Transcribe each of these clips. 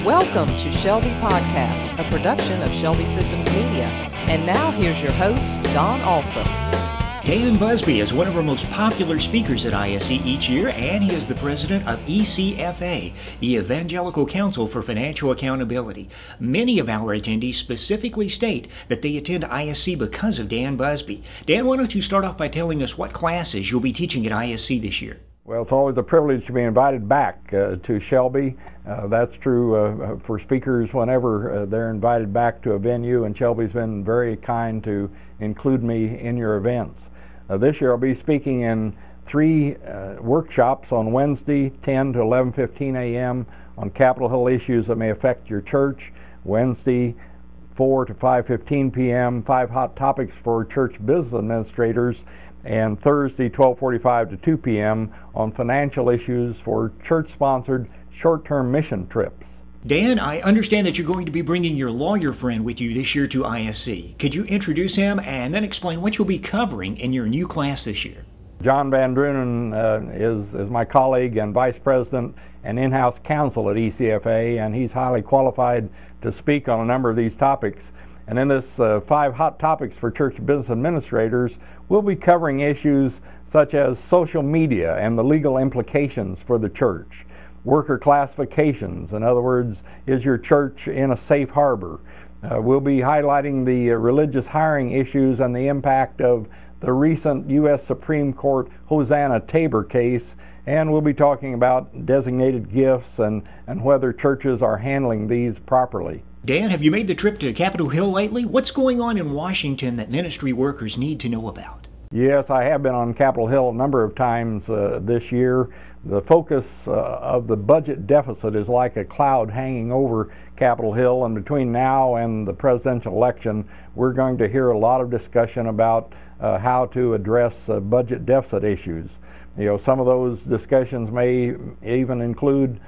Welcome to Shelby Podcast, a production of Shelby Systems Media. And now here's your host, Don Alsop. Dan Busby is one of our most popular speakers at ISC each year, and he is the president of ECFA, the Evangelical Council for Financial Accountability. Many of our attendees specifically state that they attend ISC because of Dan Busby. Dan, why don't you start off by telling us what classes you'll be teaching at ISC this year? Well, it's always a privilege to be invited back to Shelby. That's true for speakers whenever they're invited back to a venue, and Shelby's been very kind to include me in your events. This year I'll be speaking in three workshops on Wednesday, 10 to 11:15 a.m. on Capitol Hill issues that may affect your church. Wednesday, 4 to 5:15 p.m., 5 hot topics for church business administrators. And Thursday, 12:45 to 2 p.m. on financial issues for church-sponsored short-term mission trips. Dan, I understand that you're going to be bringing your lawyer friend with you this year to ISC. Could you introduce him and then explain what you'll be covering in your new class this year? John Van Drunen is my colleague and vice president and in-house counsel at ECFA, and he's highly qualified to speak on a number of these topics. And in this 5 hot topics for church business administrators, we'll be covering issues such as social media and the legal implications for the church, worker classifications, in other words, is your church in a safe harbor? We'll be highlighting the religious hiring issues and the impact of the recent U.S. Supreme Court Hosanna Tabor case, and we'll be talking about designated gifts and whether churches are handling these properly. Dan, have you made the trip to Capitol Hill lately? What's going on in Washington that ministry workers need to know about? Yes, I have been on Capitol Hill a number of times this year. The focus of the budget deficit is like a cloud hanging over Capitol Hill, and between now and the presidential election, we're going to hear a lot of discussion about how to address budget deficit issues. You know, some of those discussions may even include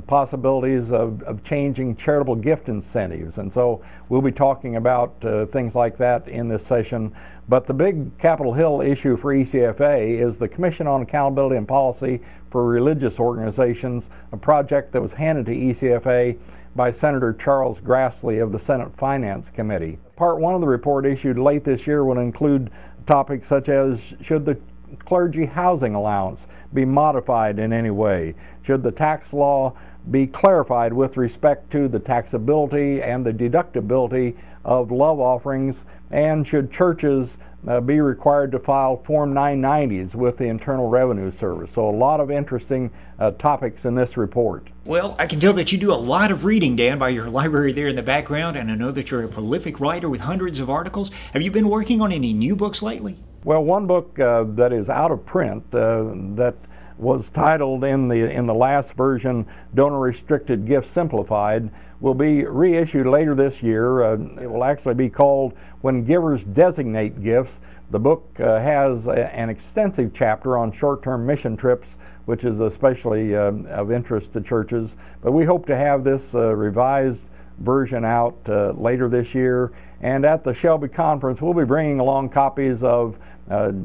possibilities of changing charitable gift incentives, and so we'll be talking about things like that in this session. But the big Capitol Hill issue for ECFA is the Commission on Accountability and Policy for Religious Organizations, a project that was handed to ECFA by Senator Charles Grassley of the Senate Finance Committee. Part 1 of the report issued late this year will include topics such as, should the clergy housing allowance be modified in any way? Should the tax law be clarified with respect to the taxability and the deductibility of love offerings? And should churches be required to file Form 990s with the Internal Revenue Service? So a lot of interesting topics in this report. Well, I can tell that you do a lot of reading, Dan, by your library there in the background, and I know that you're a prolific writer with hundreds of articles. Have you been working on any new books lately? Well, one book that is out of print that was titled in the last version, Donor Restricted Gifts Simplified, will be reissued later this year. It will actually be called When Givers Designate Gifts. The book has an extensive chapter on short-term mission trips, which is especially of interest to churches. But we hope to have this revised version out later this year. And at the Shelby Conference, we'll be bringing along copies of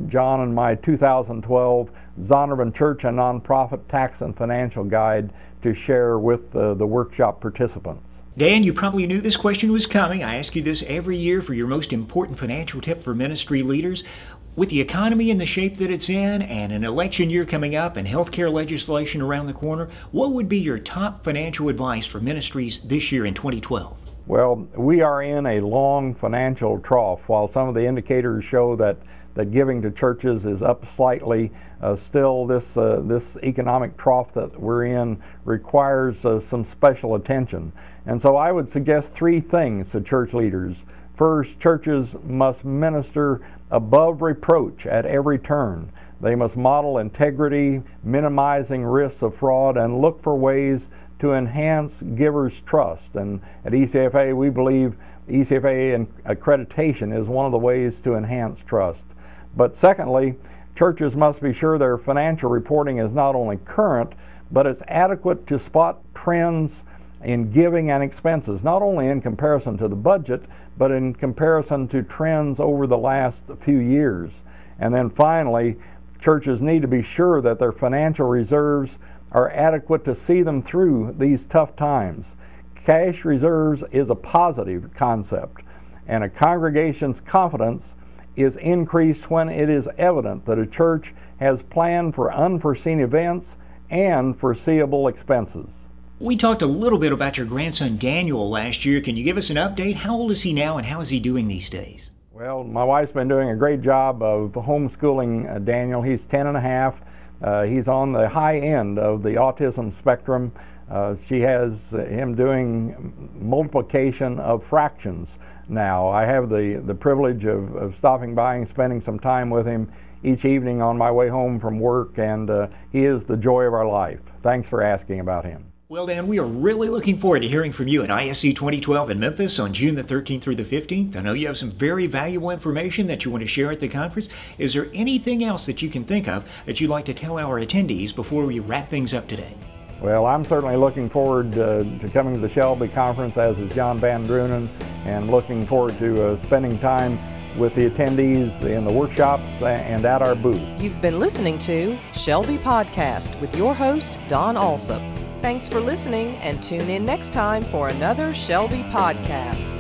John and my 2012 Zondervan Church and Nonprofit Tax and Financial Guide to share with the workshop participants. Dan, you probably knew this question was coming. I ask you this every year for your most important financial tip for ministry leaders. With the economy in the shape that it's in and an election year coming up and healthcare legislation around the corner, what would be your top financial advice for ministries this year in 2012? Well, we are in a long financial trough. While some of the indicators show that giving to churches is up slightly, still this economic trough that we're in requires some special attention. And so I would suggest 3 things to church leaders. First, churches must minister above reproach at every turn. They must model integrity, minimizing risks of fraud, and look for ways to enhance givers' trust. And at ECFA, we believe ECFA accreditation is one of the ways to enhance trust. But secondly, churches must be sure their financial reporting is not only current, but it's adequate to spot trends in giving and expenses, not only in comparison to the budget, but in comparison to trends over the last few years. And then finally, churches need to be sure that their financial reserves are adequate to see them through these tough times. Cash reserves is a positive concept, and a congregation's confidence is increased when it is evident that a church has planned for unforeseen events and foreseeable expenses. We talked a little bit about your grandson Daniel last year. Can you give us an update? How old is he now and how is he doing these days? Well, my wife's been doing a great job of homeschooling Daniel. He's 10 and a half. He's on the high end of the autism spectrum. She has him doing multiplication of fractions now. I have the privilege of stopping by and spending some time with him each evening on my way home from work, and he is the joy of our life. Thanks for asking about him. Well, Dan, we are really looking forward to hearing from you at ISC 2012 in Memphis on June the 13th through the 15th. I know you have some very valuable information that you want to share at the conference. Is there anything else that you can think of that you'd like to tell our attendees before we wrap things up today? Well, I'm certainly looking forward to coming to the Shelby Conference, as is John Van Drunen, and looking forward to spending time with the attendees in the workshops and at our booth. You've been listening to Shelby Podcast with your host, Don Alsop. Thanks for listening, and tune in next time for another Shelby Podcast.